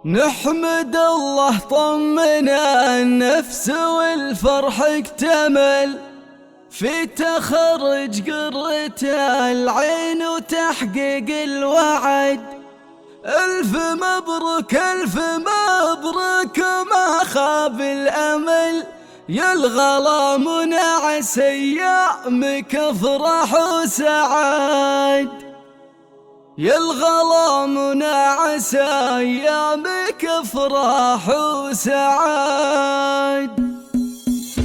نحمد الله طمنا النفس والفرح اكتمل في تخرج قرة العين وتحقيق الوعد. ألف مبروك ألف مبروك ما خاب الأمل، يا الغلا منعس أيامك افرح وسعد. يا الغلا منعس أيامك افرح وسعد.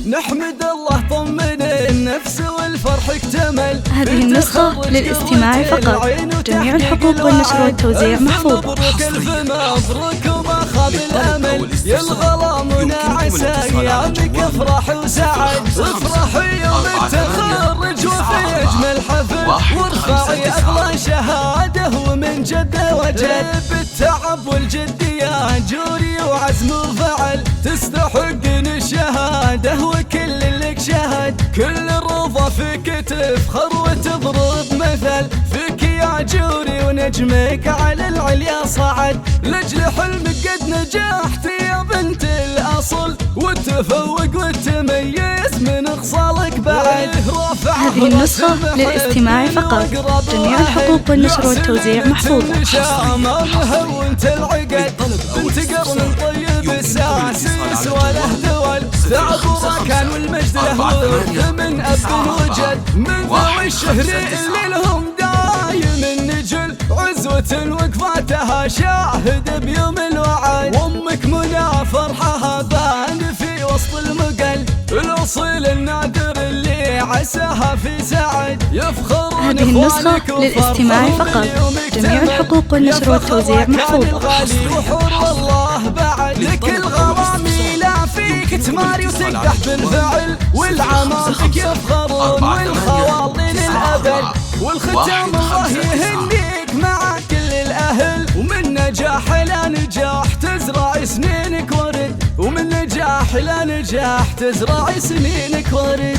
نحمد الله طمن النفس والفرح اكتمل. هذه النسخة للاستماع فقط، جميع الحقوق والنشر والتوزيع محفوظة. مبروك ألف مبروك وما خاب الأمل، يا الغلا منعس أيامك افرح وسعد. افرحي يوم التخرج وفي أجمل حفل، وارفعي أغلى شهادة ومن جد وجد. بالتعب والجد يا جوري وعزم وفعل، تستحقين الشهادة وكل لك شهد. كل الرضا فيك تفخر وتضرب مثل، فيك يا جوري ونجمك على العليا صعد. لأجل حلمك قد نجحت يا بنت الأصل، والتفوق والتميز من خصالك بعد. هذه النسخة للاستماع فقط، جميع الحقوق والنشر والتوزيع محفوظة. وانت العقد بنت قرن طيب الساسيس وله دول، ثعب كان والمجد له ورث من أب وجد. من ذوي الشهر اللي لهم دايم النجل، عزوة وقفاتها شاهد بيوم الوعد. وامك منى فرحها بان في وسط المقل، الأصيل النادر اللي عساها في سعد. يفخرون هذه النسخة للاستماع فقط، جميع الحقوق والنشر والتوزيع محفوظة. والله بعد لك الغراميلة فيك تماري وتقدح بالفعل، والعمالك يفخرون والخواطر الأبد. والختام الله يهنيك مع كل الأهل، ومن نجاح إلى نجاح تزرع سنينك ورد، ومن نجاح إلى نجاح تزرع سنينك ورد.